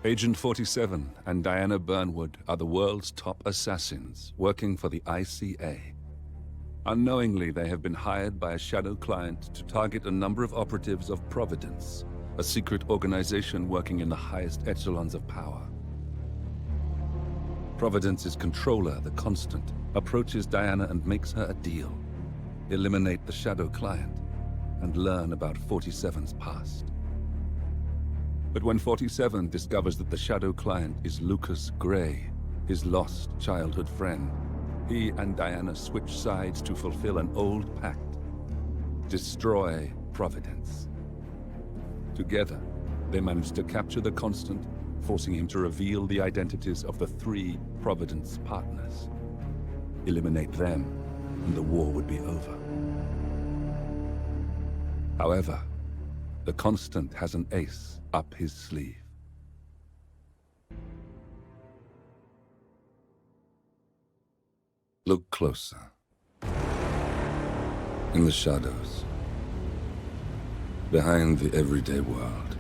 Agent 47 and Diana Burnwood are the world's top assassins working for the ICA. Unknowingly, they have been hired by a shadow client to target a number of operatives of Providence, a secret organization working in the highest echelons of power. Providence's controller, the Constant, approaches Diana and makes her a deal. Eliminate the shadow client and learn about 47's past. But when 47 discovers that the shadow client is Lucas Gray, his lost childhood friend, he and Diana switch sides to fulfill an old pact: destroy Providence. Together, they manage to capture the Constant, forcing him to reveal the identities of the 3 Providence partners. Eliminate them, and the war would be over. However, the Constant has an ace up his sleeve. Look closer. In the shadows. Behind the everyday world.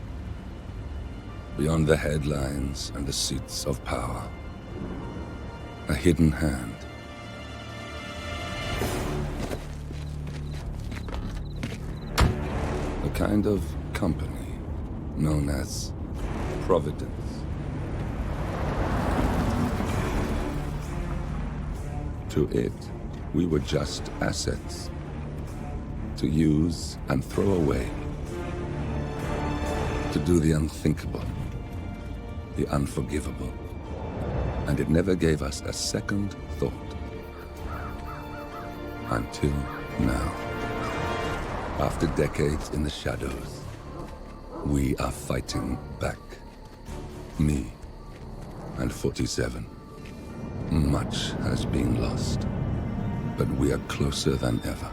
Beyond the headlines and the seats of power. A hidden hand. A kind of company known as Providence. To it, we were just assets. To use and throw away. To do the unthinkable. The unforgivable. And it never gave us a second thought. Until now. After decades in the shadows, we are fighting back. Me and 47. Much has been lost, but we are closer than ever.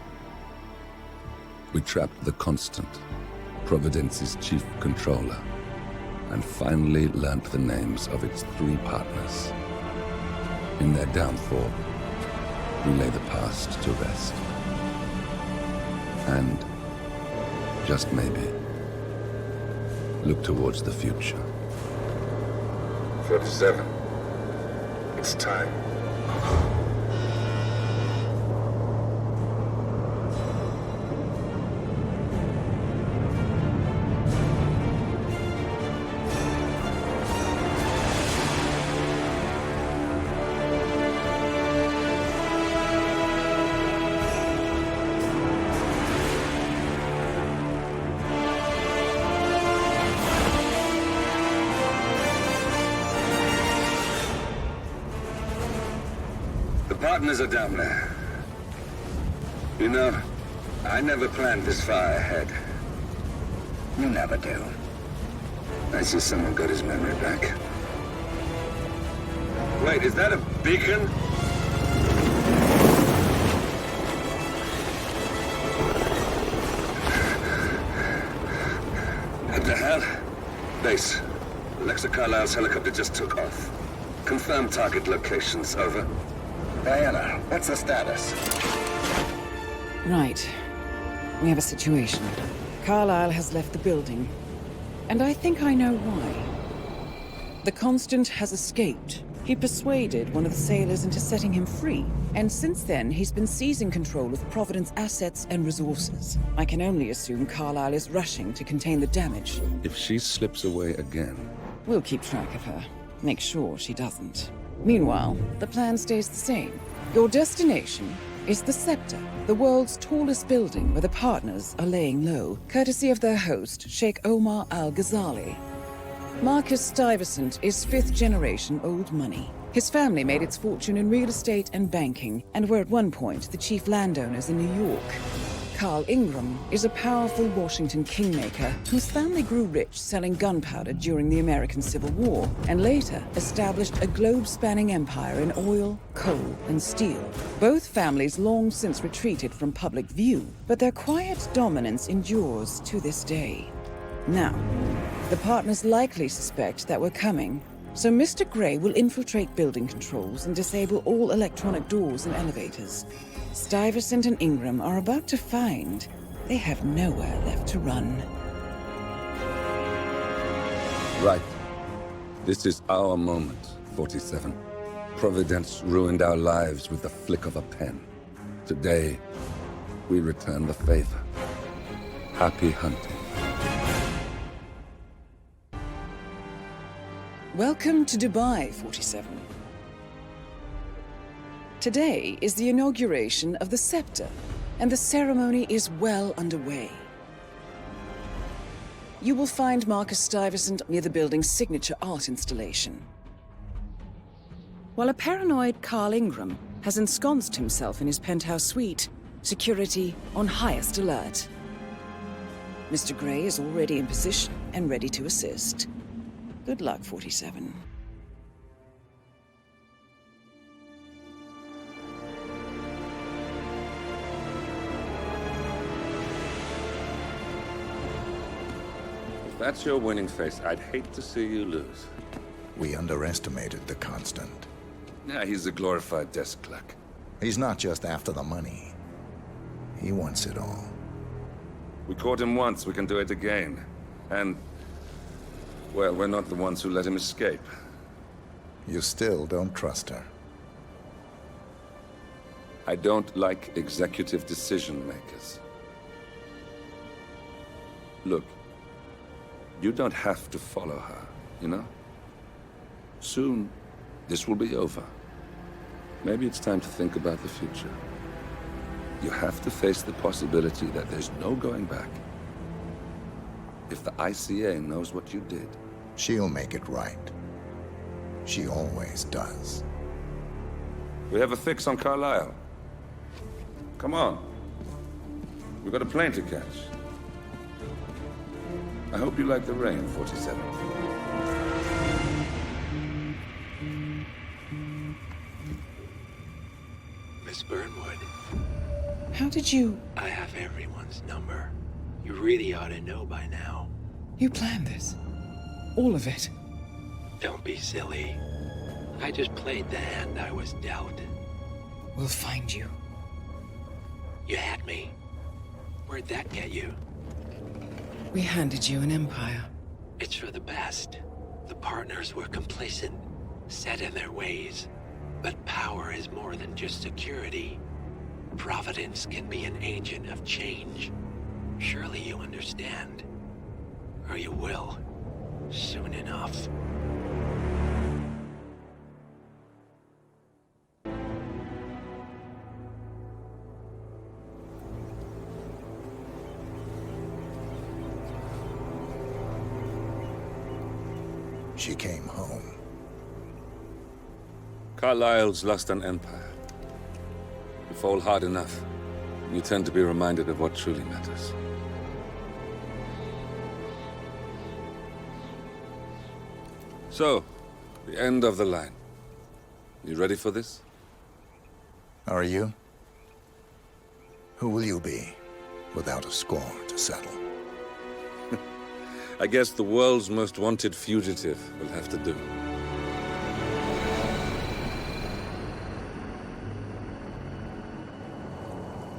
We trapped the Constant, Providence's chief controller, and finally learnt the names of its 3 partners. In their downfall, we lay the past to rest. And, just maybe, look towards the future. 47. It's time. Partners are down there. You know, I never planned this far ahead. You never do. I see someone got his memory back. Wait, is that a beacon? What the hell? Base. Alexa Carlisle's helicopter just took off. Confirm target locations, over. Diana, what's the status? Right. We have a situation. Carlisle has left the building. And I think I know why. The Constant has escaped. He persuaded one of the sailors into setting him free. And since then, he's been seizing control of Providence assets and resources. I can only assume Carlisle is rushing to contain the damage. If she slips away again... We'll keep track of her. Make sure she doesn't. Meanwhile, the plan stays the same. Your destination is the Scepter, the world's tallest building where the partners are laying low, courtesy of their host, Sheikh Omar Al-Ghazali. Marcus Stuyvesant is 5th-generation old money. His family made its fortune in real estate and banking, and were at one point the chief landowners in New York. Carl Ingram is a powerful Washington kingmaker whose family grew rich selling gunpowder during the American Civil War, and later established a globe-spanning empire in oil, coal, and steel. Both families long since retreated from public view, but their quiet dominance endures to this day. Now, the partners likely suspect that we're coming, so Mr. Gray will infiltrate building controls and disable all electronic doors and elevators. Stuyvesant and Ingram are about to find they have nowhere left to run. Right. This is our moment, 47. Providence ruined our lives with the flick of a pen. Today, we return the favor. Happy hunting. Welcome to Dubai, 47. Today is the inauguration of the scepter, and the ceremony is well underway. You will find Marcus Stuyvesant near the building's signature art installation, while a paranoid Carl Ingram has ensconced himself in his penthouse suite, security on highest alert. Mr. Gray is already in position and ready to assist. Good luck, 47. If that's your winning face, I'd hate to see you lose. We underestimated the Constant. Yeah, he's a glorified desk clerk. He's not just after the money. He wants it all. We caught him once, we can do it again. And, well, we're not the ones who let him escape. You still don't trust her. I don't like executive decision makers. Look, you don't have to follow her, you know? Soon, this will be over. Maybe it's time to think about the future. You have to face the possibility that there's no going back. If the ICA knows what you did, She'll make it right. She always does. we have a fix on Carlisle. Come on. We've got a plane to catch. I hope you like the rain, 47. Miss Burnwood, How did you... I have everyone's number. You really ought to know by now. You planned this? All of it? Don't be silly. I just played the hand I was dealt. We'll find you. You had me. Where'd that get you? We handed you an empire. It's for the best. The partners were complacent, set in their ways. But power is more than just security. Providence can be an agent of change. Surely you understand. Or you will. Soon enough. She came home. Carlisle's lost an empire. You fall hard enough, you tend to be reminded of what truly matters. So, the end of the line. You ready for this? Are you? Who will you be, without a score to settle? I guess the world's most wanted fugitive will have to do.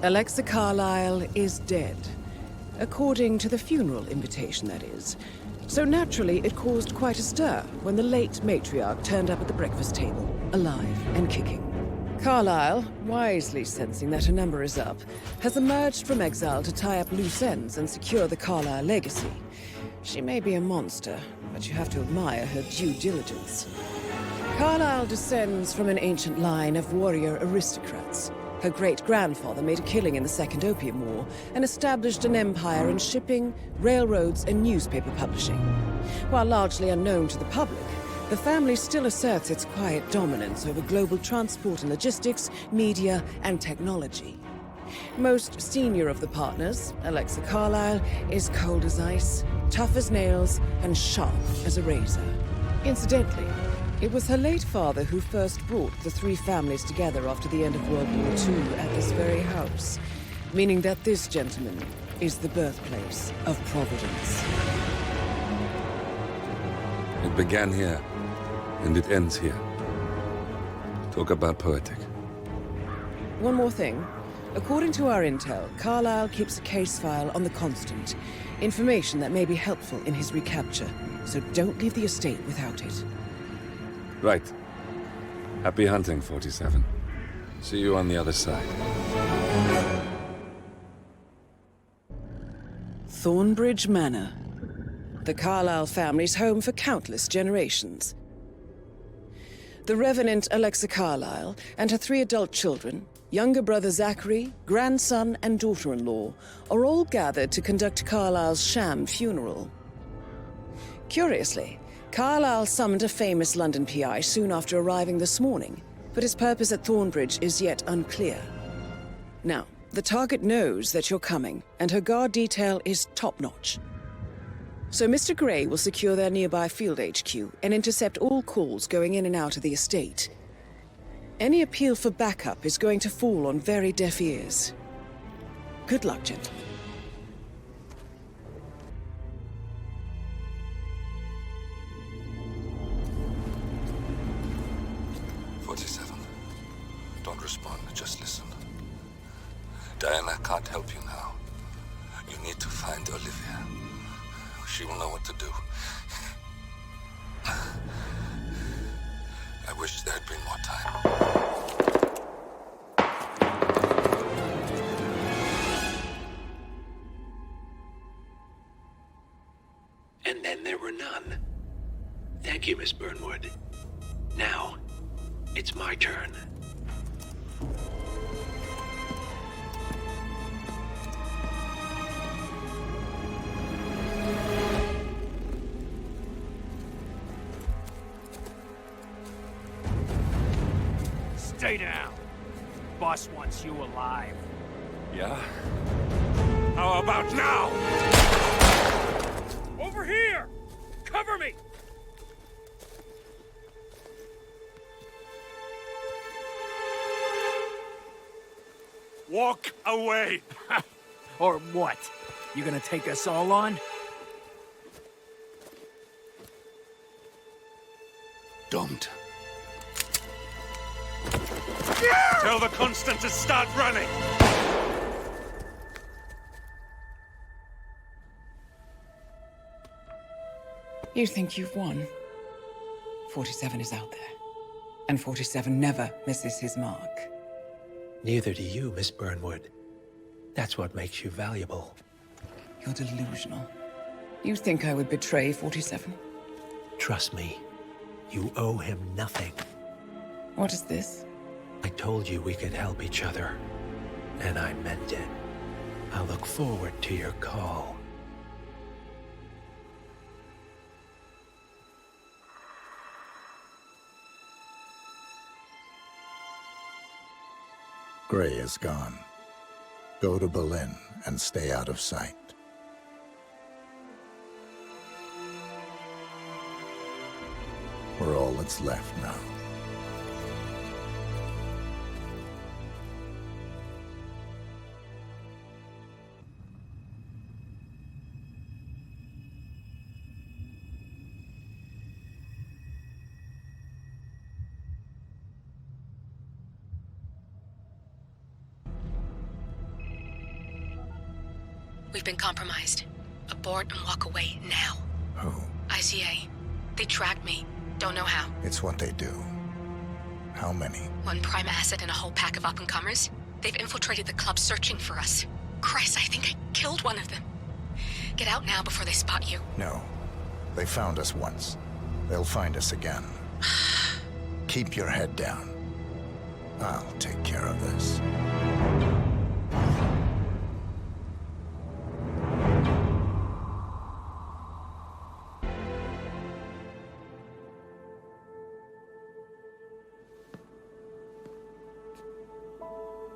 Alexa Carlisle is dead. According to the funeral invitation, that is. So naturally, it caused quite a stir when the late matriarch turned up at the breakfast table, alive and kicking. Carlisle, wisely sensing that her number is up, has emerged from exile to tie up loose ends and secure the Carlisle legacy. She may be a monster, but you have to admire her due diligence. Carlisle descends from an ancient line of warrior aristocrats. Her great-grandfather made a killing in the Second Opium War and established an empire in shipping, railroads, and newspaper publishing. While largely unknown to the public, the family still asserts its quiet dominance over global transport and logistics, media, and technology. Most senior of the partners, Alexa Carlisle, is cold as ice, tough as nails, and sharp as a razor. Incidentally, it was her late father who first brought the three families together after the end of World War II at this very house, meaning that this gentleman is the birthplace of Providence. It began here, and it ends here. Talk about poetic. One more thing. According to our intel, Carlisle keeps a case file on the Constant, information that may be helpful in his recapture. so don't leave the estate without it. Right. Happy hunting, 47. See you on the other side. Thornbridge Manor. The Carlyle family's home for countless generations. The Revenant Alexa Carlyle and her 3 adult children, younger brother Zachary, grandson, and daughter-in-law, are all gathered to conduct Carlyle's sham funeral. Curiously, Carlyle summoned a famous London PI soon after arriving this morning, but his purpose at Thornbridge is yet unclear. Now, the target knows that you're coming, and her guard detail is top-notch. So Mr. Gray will secure their nearby field HQ and intercept all calls going in and out of the estate. Any appeal for backup is going to fall on very deaf ears. Good luck, gentlemen. Don't respond, just listen. Diana can't help you now. You need to find Olivia. She will know what to do. I wish there had been more time. And then there were none. Thank you, Miss Burnwood. Now, it's my turn. Stay down. Boss wants you alive. Yeah? How about now? Over here! Cover me! Walk away! Or what? You gonna take us all on? Don't. Tell the Constant to start running! You think you've won? 47 is out there. And 47 never misses his mark. Neither do you, Miss Burnwood. That's what makes you valuable. You're delusional. You think I would betray 47? Trust me, you owe him nothing. What is this? I told you we could help each other, and I meant it. I'll look forward to your call. Gray is gone. Go to Berlin and stay out of sight. We're all that's left now. We've been compromised. Abort and walk away now. Who? ICA. They tracked me. Don't know how. It's what they do. How many? One prime asset and a whole pack of up-and-comers. They've infiltrated the club searching for us. Christ, I think I killed one of them. Get out now before they spot you. No. They found us once. They'll find us again. Keep your head down. I'll take care of this.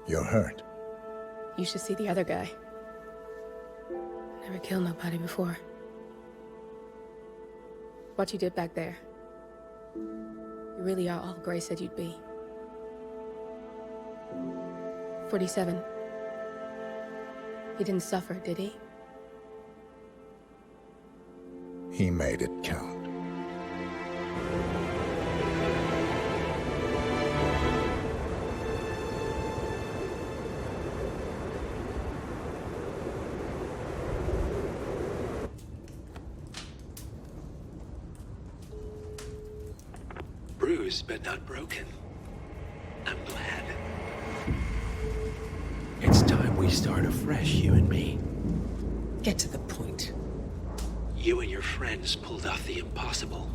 You're hurt. You should see the other guy. Never killed nobody before. What you did back there. You really are all Gray said you'd be. 47. He didn't suffer, did he? He made it count. bruised but not broken. I'm glad. It's time we start afresh, you and me. Get to the point. You and your friends pulled off the impossible.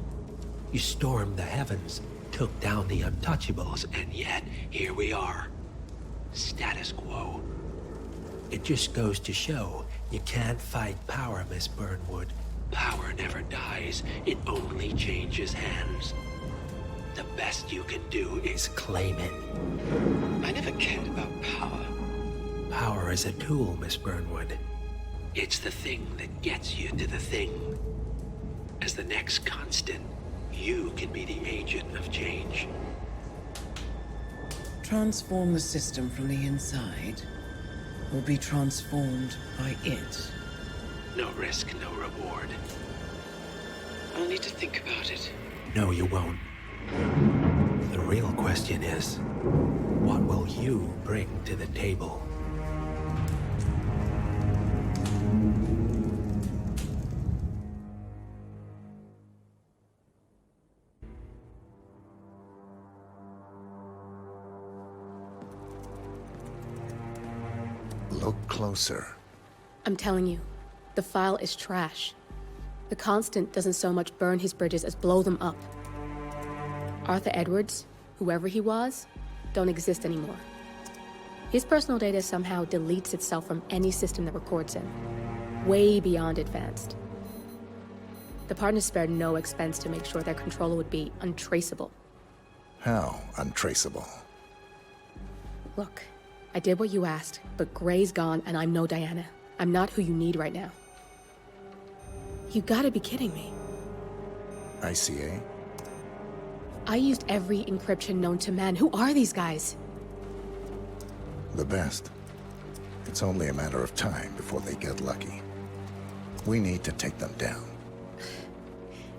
You stormed the heavens, took down the untouchables, and yet here we are. Status quo. It just goes to show you can't fight power, Miss Burnwood. Power never dies, it only changes hands. The best you can do is claim it. I never cared about power. Power is a tool, Miss Burnwood. It's the thing that gets you to the thing. As the next constant, you can be the agent of change. Transform the system from the inside, or be transformed by it. No risk, no reward. I'll need to think about it. No, you won't. The real question is, what will you bring to the table? Look closer. I'm telling you, the file is trash. The Constant doesn't so much burn his bridges as blow them up. Arthur Edwards, whoever he was, don't exist anymore. His personal data somehow deletes itself from any system that records him. Way beyond advanced. The partners spared no expense to make sure their controller would be untraceable. How untraceable? Look, I did what you asked, but Gray's gone and I'm no Diana. I'm not who you need right now. You gotta be kidding me. ICA? I used every encryption known to man. Who are these guys? The best. It's only a matter of time before they get lucky. We need to take them down.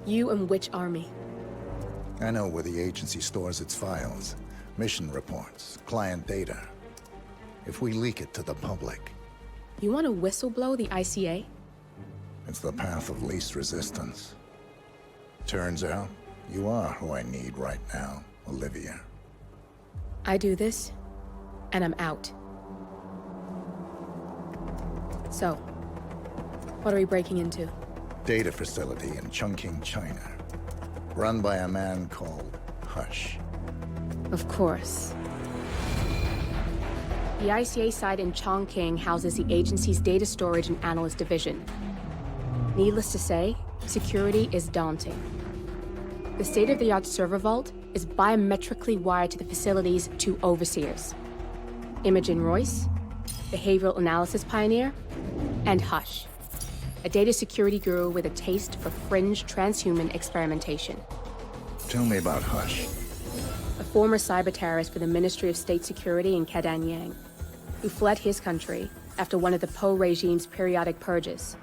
You and which army? I know where the agency stores its files, mission reports, client data. If we leak it to the public, You want to whistleblow the ICA? it's the path of least resistance. Turns out, you are who I need right now, Olivia. I do this, and I'm out. So, what are we breaking into? Data facility in Chongqing, China. Run by a man called Hush. Of course. The ICA site in Chongqing houses the agency's data storage and analyst division. Needless to say, security is daunting. The state-of-the-art server vault is biometrically wired to the facility's two overseers. Imogen Royce, behavioral analysis pioneer, and Hush, a data security guru with a taste for fringe transhuman experimentation. Tell me about Hush. A former cyber terrorist for the Ministry of State Security in Kadanyang, who fled his country after one of the Po regime's periodic purges.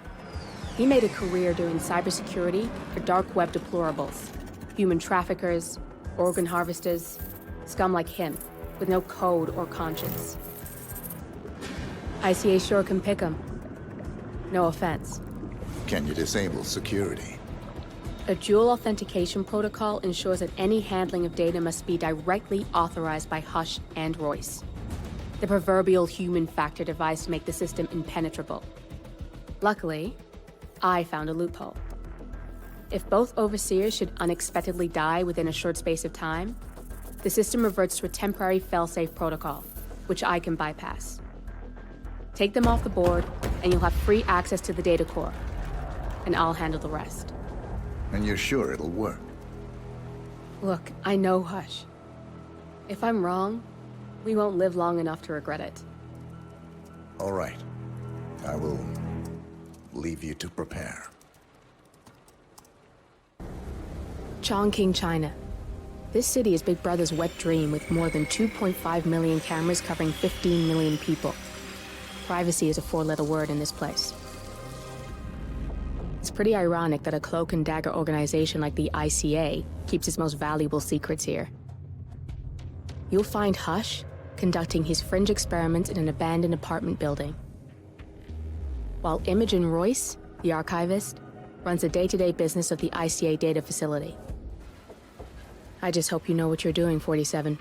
He made a career doing cybersecurity for dark web deplorables, human traffickers, organ harvesters, scum like him, with no code or conscience. ICA sure can pick 'em. No offense. Can you disable security? A dual authentication protocol ensures that any handling of data must be directly authorized by Hush and Royce. The proverbial human factor device to make the system impenetrable. Luckily, I found a loophole. If both overseers should unexpectedly die within a short space of time, the system reverts to a temporary failsafe protocol, which I can bypass. Take them off the board, and you'll have free access to the data core, and I'll handle the rest. And you're sure it'll work? Look, I know Hush. If I'm wrong, we won't live long enough to regret it. All right. I will leave you to prepare. Chongqing, China. This city is Big Brother's wet dream with more than 2.5 million cameras covering 15 million people. Privacy is a four-letter word in this place. It's pretty ironic that a cloak and dagger organization like the ICA keeps its most valuable secrets here. You'll find Hush conducting his fringe experiments in an abandoned apartment building, while Imogen Royce, the archivist, runs the day-to-day business of the ICA data facility. I just hope you know what you're doing, 47.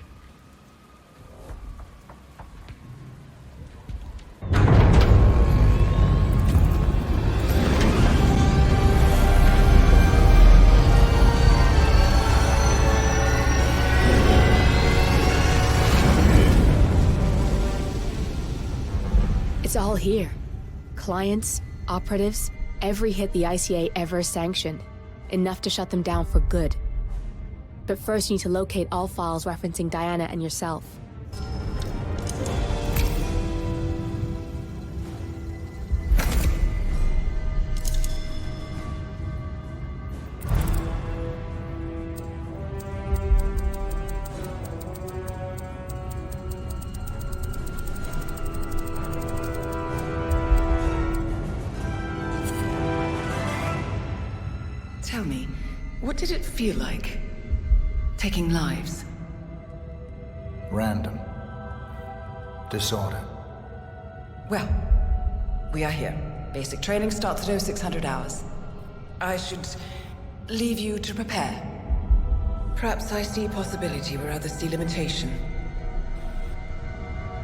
It's all here. Clients, operatives, every hit the ICA ever sanctioned. Enough to shut them down for good. But first you need to locate all files referencing Diana and yourself. Tell me, what did it feel like? Taking lives? Random. Disorder. Well, we are here. Basic training starts at 0600 hours. I should leave you to prepare. Perhaps I see possibility where others see limitation.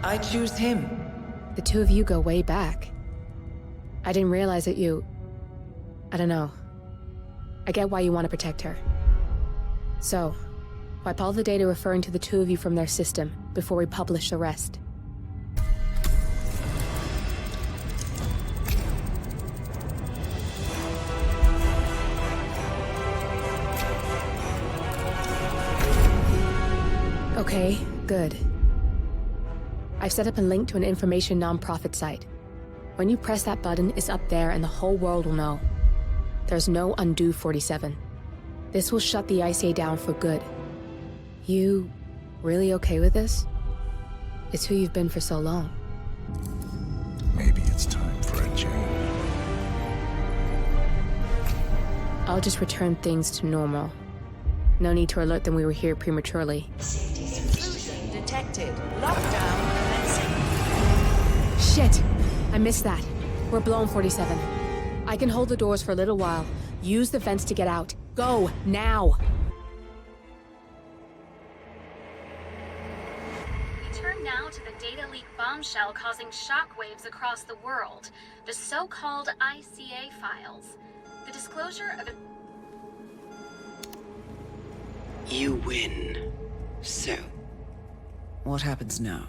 I choose him. The two of you go way back. I didn't realize that you... I don't know. I get why you want to protect her. So, wipe all the data referring to the two of you from their system before we publish the rest. Okay, good. I've set up a link to an information non-profit site. When you press that button, it's up there and the whole world will know. There's no undo 47. This will shut the ICA down for good. You really okay with this? It's who you've been for so long. Maybe it's time for a change. I'll just return things to normal. No need to alert them we were here prematurely. Intrusion detected. Lockdown commencing. Shit! I missed that. We're blown, 47. I can hold the doors for a little while. Use the vents to get out. Go, now! We turn now to the data leak bombshell causing shockwaves across the world. The so-called ICA files. The disclosure of... You win. So, What happens now?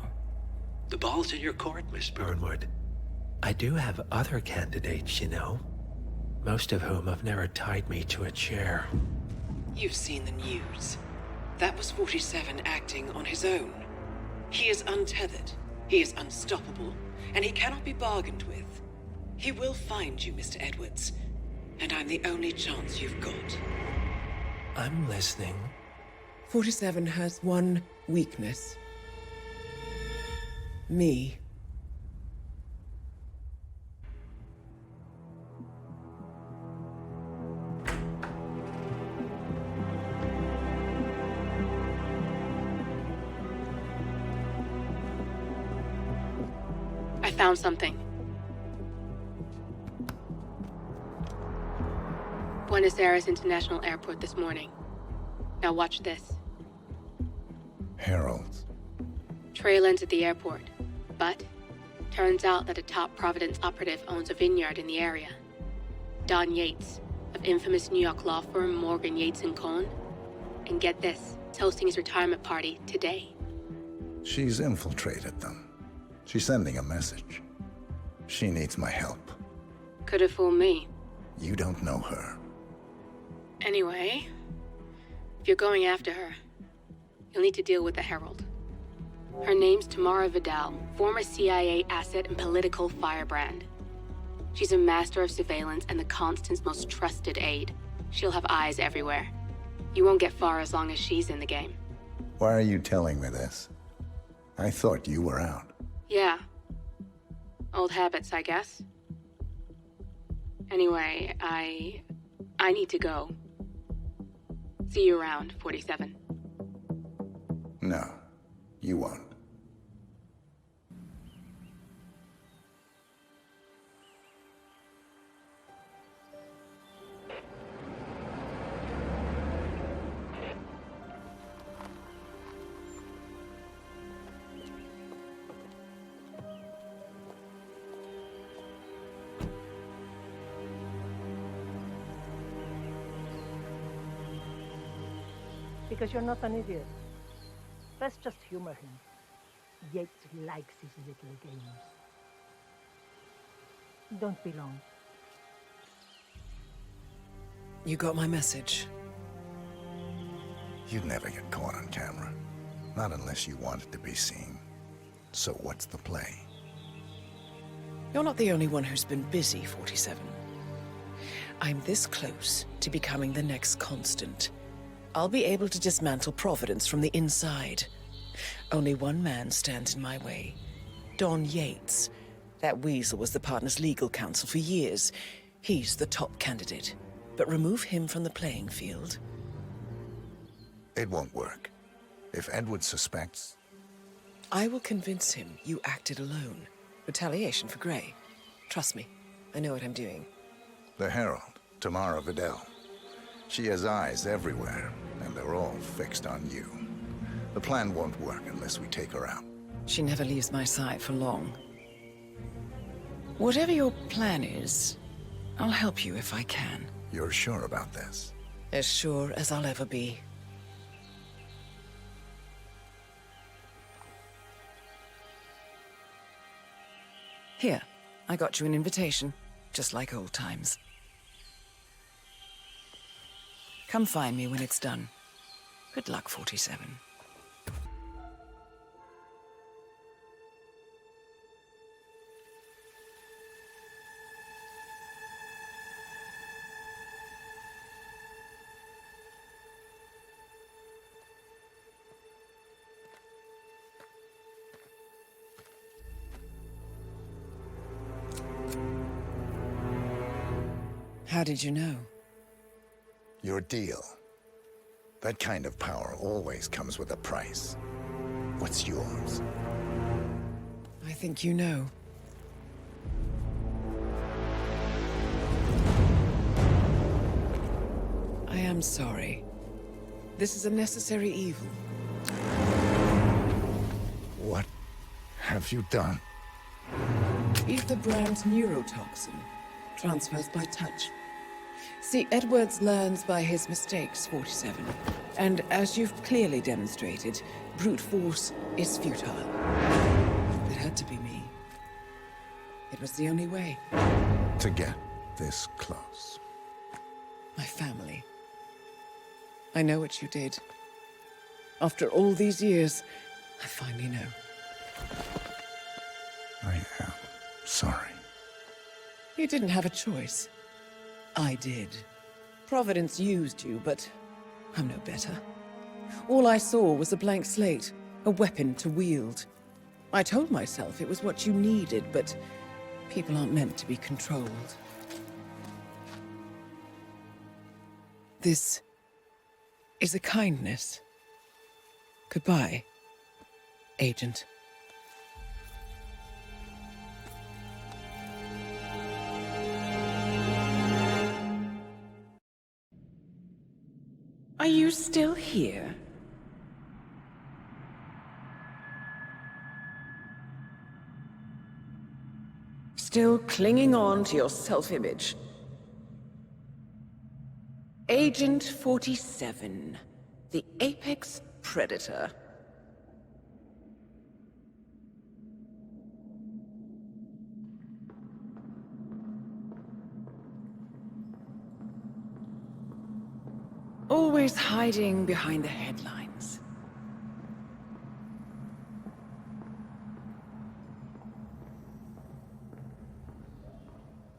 the ball's in your court, Miss Burnwood. I do have other candidates, you know. Most of whom have never tied me to a chair. You've seen the news. That was 47 acting on his own. He is untethered, he is unstoppable, and he cannot be bargained with. He will find you, Mr. Edwards, and I'm the only chance you've got. I'm listening. 47 has one weakness. Me. I found something. Buenos Aires International Airport this morning. Now watch this. Heralds. Trail ends at the airport, but turns out that a top Providence operative owns a vineyard in the area. Don Yates, of infamous New York law firm Morgan, Yates & Cohn. And get this, is hosting his retirement party today. She's infiltrated them. She's sending a message. She needs my help. Could have fooled me. You don't know her. Anyway, if you're going after her, you'll need to deal with the Herald. Her name's Tamara Vidal, former CIA asset and political firebrand. She's a master of surveillance and the Constant's most trusted aide. She'll have eyes everywhere. You won't get far as long as she's in the game. Why are you telling me this? I thought you were out. Yeah. Old habits, I guess. Anyway, I need to go. See you around, 47. No, you won't. Because you're not an idiot. Let's just humor him. Yates likes his little games. Don't be long. You got my message. You'd never get caught on camera. Not unless you wanted to be seen. So what's the play? You're not the only one who's been busy, 47. I'm this close to becoming the next constant. I'll be able to dismantle Providence from the inside. Only one man stands in my way. Don Yates. That weasel was the partner's legal counsel for years. He's the top candidate. But remove him from the playing field. It won't work. If Edward suspects... I will convince him you acted alone. Retaliation for Grey. Trust me, I know what I'm doing. The Herald, Tamara Vidal. She has eyes everywhere, and they're all fixed on you. The plan won't work unless we take her out. She never leaves my side for long. Whatever your plan is, I'll help you if I can. You're sure about this? As sure as I'll ever be. Here, I got you an invitation, just like old times. Come find me when it's done. Good luck, 47. How did you know? Your deal. That kind of power always comes with a price. What's yours? I think you know. I am sorry. This is a necessary evil. What have you done? Ether brand neurotoxin. Transfers by touch. See, Edwards learns by his mistakes, 47. And as you've clearly demonstrated, brute force is futile. It had to be me. It was the only way. To get this close. My family. I know what you did. After all these years, I finally know. I am sorry. You didn't have a choice. I did. Providence used you, but I'm no better. All I saw was a blank slate, a weapon to wield. I told myself it was what you needed, but people aren't meant to be controlled. This is a kindness. Goodbye, Agent. Are you still here? Still clinging on to your self-image? Agent 47, the apex predator. Always hiding behind the headlines.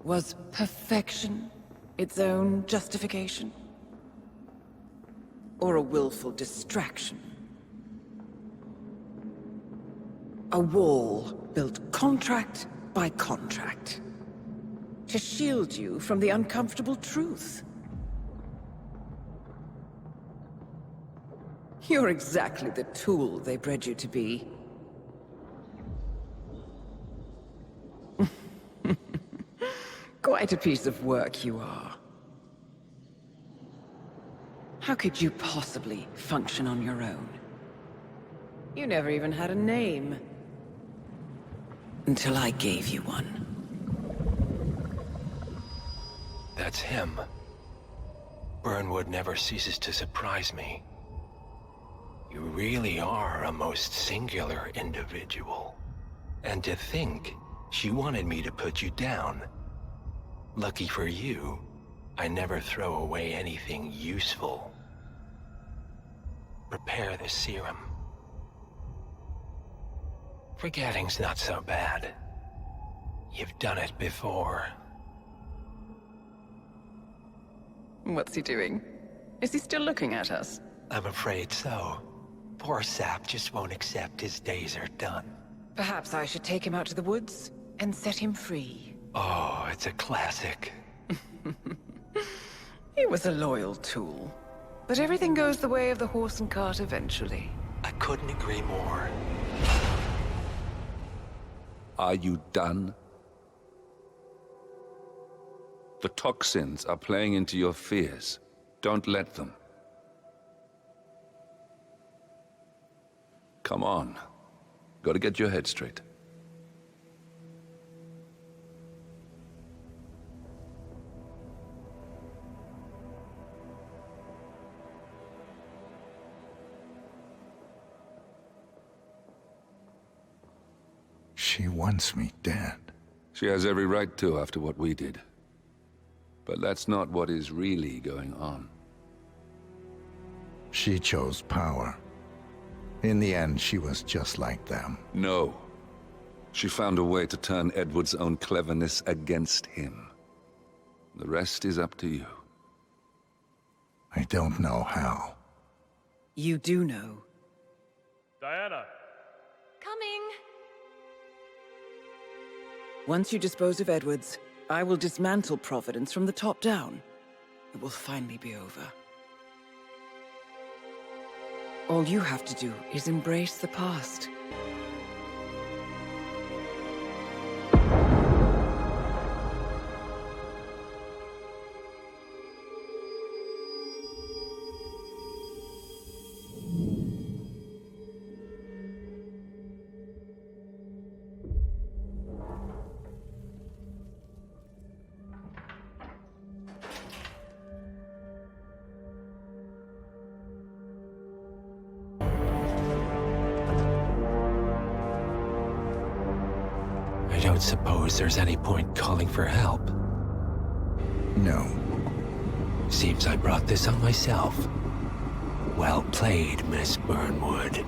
Was perfection its own justification? Or a willful distraction? A wall built contract by contract to shield you from the uncomfortable truth. You're exactly the tool they bred you to be. Quite a piece of work you are. How could you possibly function on your own? You never even had a name. Until I gave you one. That's him. Burnwood never ceases to surprise me. You really are a most singular individual. And to think, she wanted me to put you down. Lucky for you, I never throw away anything useful. Prepare the serum. Forgetting's not so bad. You've done it before. What's he doing? Is he still looking at us? I'm afraid so. Poor Sap just won't accept his days are done. Perhaps I should take him out to the woods and set him free. Oh, it's a classic. He was a loyal tool. But everything goes the way of the horse and cart eventually. I couldn't agree more. Are you done? The toxins are playing into your fears. Don't let them. Come on. Gotta get your head straight. She wants me dead. She has every right to after what we did. But that's not what is really going on. She chose power. In the end, she was just like them. No. She found a way to turn Edward's own cleverness against him. The rest is up to you. I don't know how. You do know. Diana! Coming! Once you dispose of Edwards, I will dismantle Providence from the top down. It will finally be over. All you have to do is embrace the past. I don't suppose there's any point calling for help. No. Seems I brought this on myself. Well played, Miss Burnwood.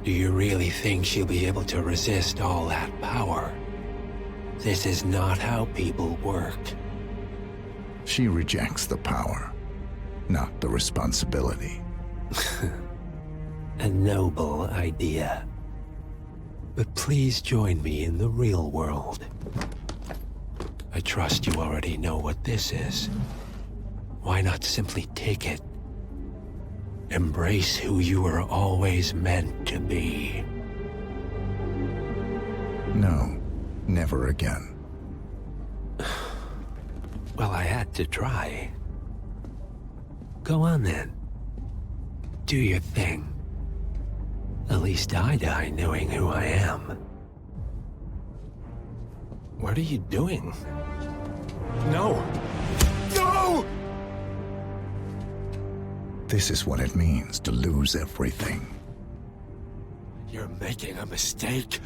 Do you really think she'll be able to resist all that power? This is not how people work. She rejects the power, not the responsibility. A noble idea. But please join me in the real world. I trust you already know what this is. Why not simply take it? Embrace who you were always meant to be. No, never again. Well, I had to try. Go on then. Do your thing. At least I die knowing who I am. What are you doing? No! No! This is what it means to lose everything. You're making a mistake.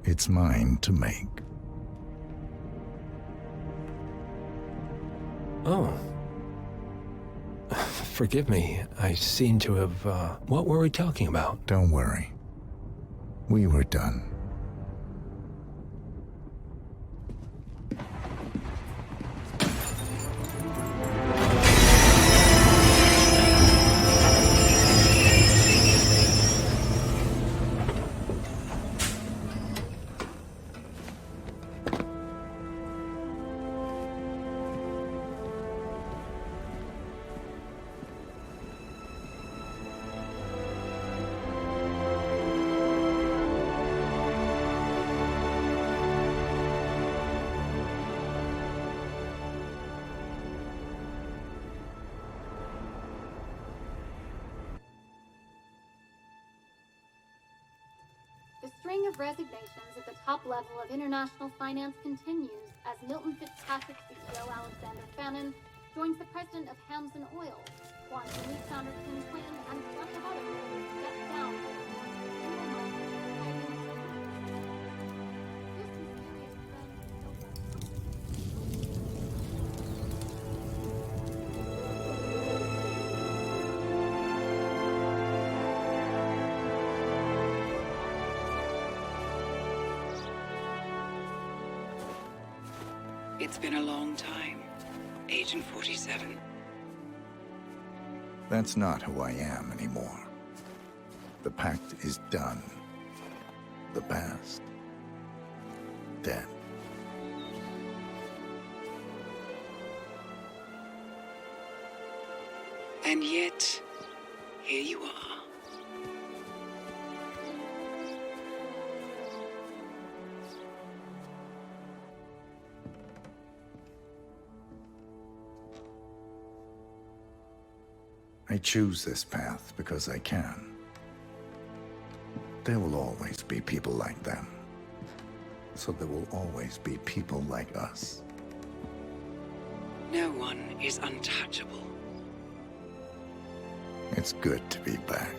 It's mine to make. Oh. Forgive me, I seem to have, what were we talking about? Don't worry. We were done. The string of resignations at the top level of international finance continues as Milton Fitzpatrick CEO Alexander Fannin joins the president of Hamson Oil, Watch the leak founder Kim Quinn and a bunch of other people get down. It's been a long time, Agent 47. That's not who I am anymore. The pact is done. The past, dead. And yet, here you are. I choose this path because I can. There will always be people like them. So there will always be people like us. No one is untouchable. It's good to be back.